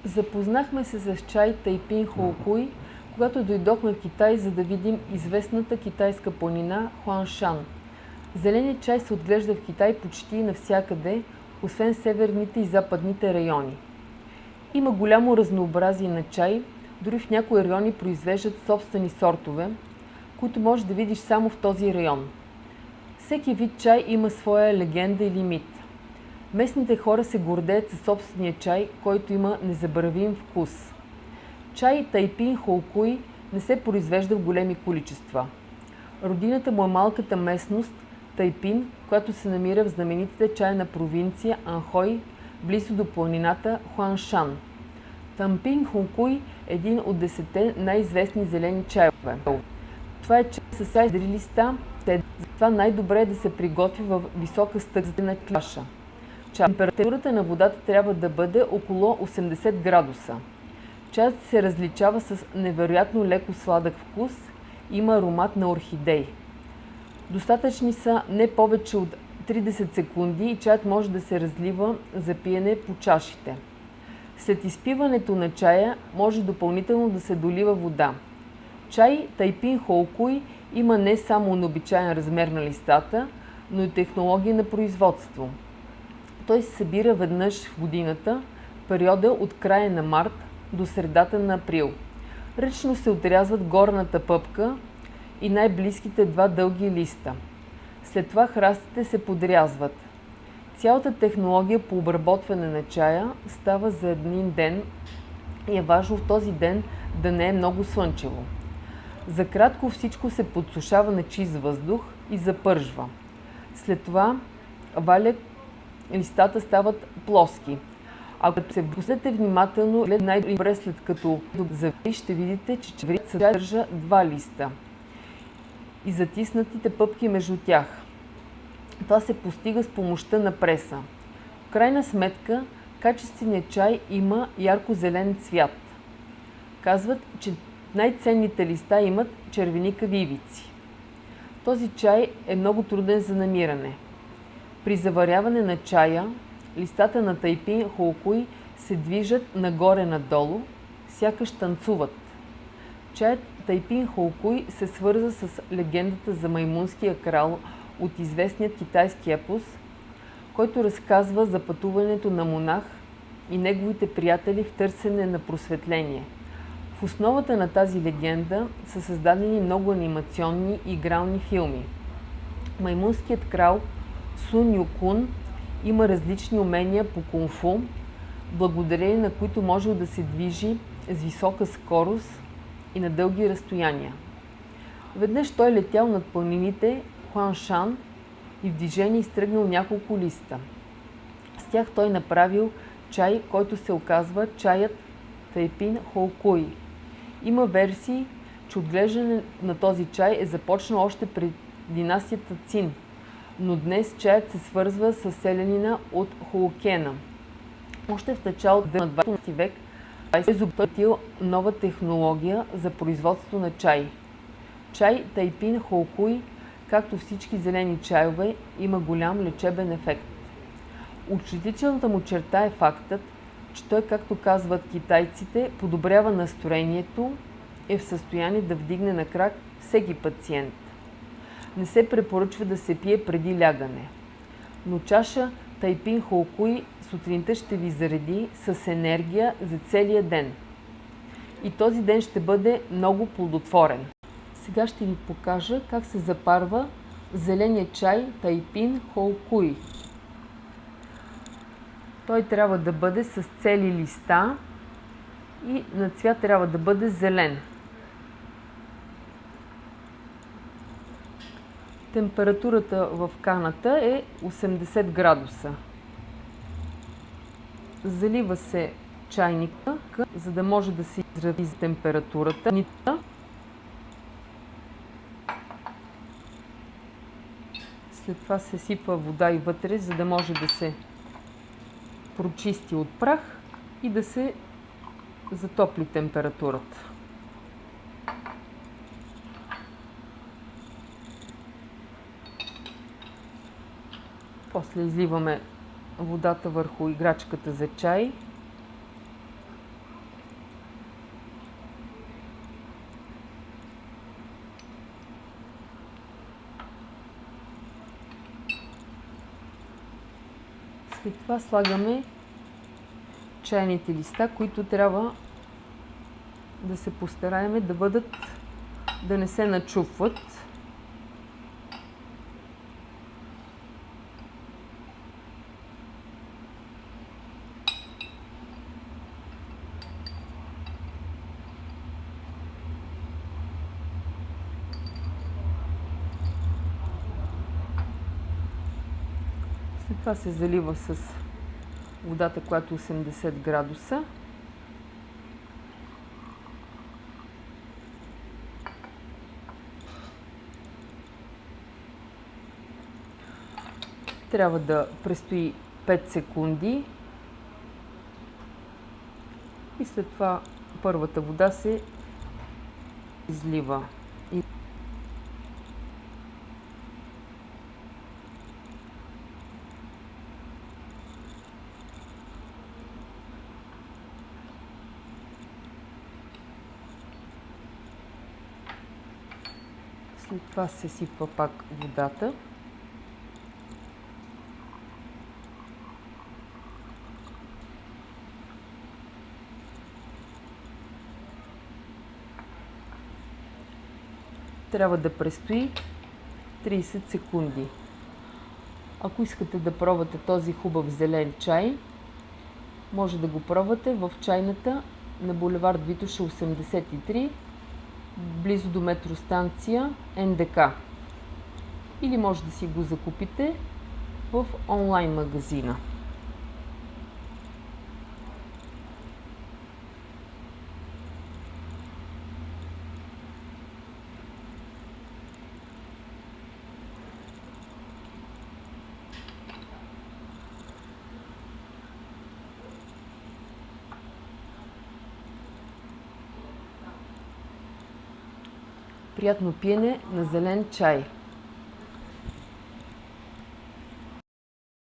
Запознахме се с чай Тайпин Хоукуй, когато дойдохме в Китай, за да видим известната китайска планина Хуаншан. Зеленият чай се отглежда в Китай почти навсякъде, освен северните и западните райони. Има голямо разнообразие на чай, дори в някои райони произвеждат собствени сортове, които можеш да видиш само в този район. Всеки вид чай има своя легенда или мит. Местните хора се гордеят със собствения чай, който има незабравим вкус. Чай Тайпин Хоукуй не се произвежда в големи количества. Родината му е малката местност Тайпин, която се намира в знаменитата чайна провинция Анхой, близо до планината Хуаншан. Тайпин Хоукуй е един от 10 най-известни зелени чайове. Това е чай с едри листа, затова най-добре е да се приготви в висока стъклена чаша. Температурата на водата трябва да бъде около 80 градуса. Чаят се различава с невероятно леко сладък вкус, има аромат на орхидеи. Достатъчни са не повече от 30 секунди и чаят може да се разлива за пиене по чашите. След изпиването на чая може допълнително да се долива вода. Чай Тайпин Хоукуй има не само необичаен размер на листата, но и технология на производство. Той се събира веднъж в годината, в периода от края на март до средата на април. Ръчно се отрязват горната пъпка и най-близките два дълги листа. След това храстите се подрязват. Цялата технология по обработване на чая става за един ден и е важно в този ден да не е много слънчево. За кратко всичко се подсушава на чист въздух и запържва. След това листата стават плоски. Ако се вгледате внимателно, най-добре след като завери, ще видите, че чеврит съдържа два листа и затиснатите пъпки между тях. Това се постига с помощта на преса. В крайна сметка, качественият чай има ярко-зелен цвят. Казват, че най-ценните листа имат червеникави ивици. Този чай е много труден за намиране. При заваряване на чая, листата на Тайпин Хоукуй се движат нагоре-надолу, сякаш танцуват. Чаят Тайпин Хоукуй се свърза с легендата за маймунския крал от известният китайски епос, който разказва за пътуването на монах и неговите приятели в търсене на просветление. В основата на тази легенда са създадени много анимационни и игрални филми. Маймунският крал Сун Юкун има различни умения по кунг-фу, благодарение на които можел да се движи с висока скорост и на дълги разстояния. Веднъж той летял над планините Хуаншан и в движение изтръгнал няколко листа. С тях той направил чай, който се оказва чаят Тайпин Хоукуй. Има версии, че отглеждане на този чай е започнал още пред династията Цин, но днес чаят се свързва с селянина от Хоукена. Още в началото на 20 век той изобретил нова технология за производство на чай. Чай Тайпин Хоукуй, както всички зелени чайове, има голям лечебен ефект. Отличителната му черта е фактът, че той, както казват китайците, подобрява настроението, е в състояние да вдигне на крак всеки пациент. Не се препоръчва да се пие преди лягане. Но чаша Тайпин Хоукуй сутринта ще ви зареди с енергия за целия ден. И този ден ще бъде много плодотворен. Сега ще ви покажа как се запарва зеления чай Тайпин Хоукуй. Той трябва да бъде с цели листа и на цвят трябва да бъде зелен. Температурата в каната е 80 градуса. Залива се чайника, за да може да се изрази температурата. След това се сипва вода и вътре, за да може да се прочисти от прах и да се затопли температурата. После изливаме водата върху играчката за чай След това слагаме чайните листа, които трябва да се постараем да не се начупват. След това се залива с водата, която е 80 градуса. Трябва да престои 5 секунди и след това първата вода се излива. След това се сипва пак водата. Трябва да престои 30 секунди. Ако искате да пробвате този хубав зелен чай, може да го пробвате в чайната на булевард Витоша 83, близо до метростанция НДК. Или може да си го закупите в онлайн магазина. Приятно пиене на зелен чай!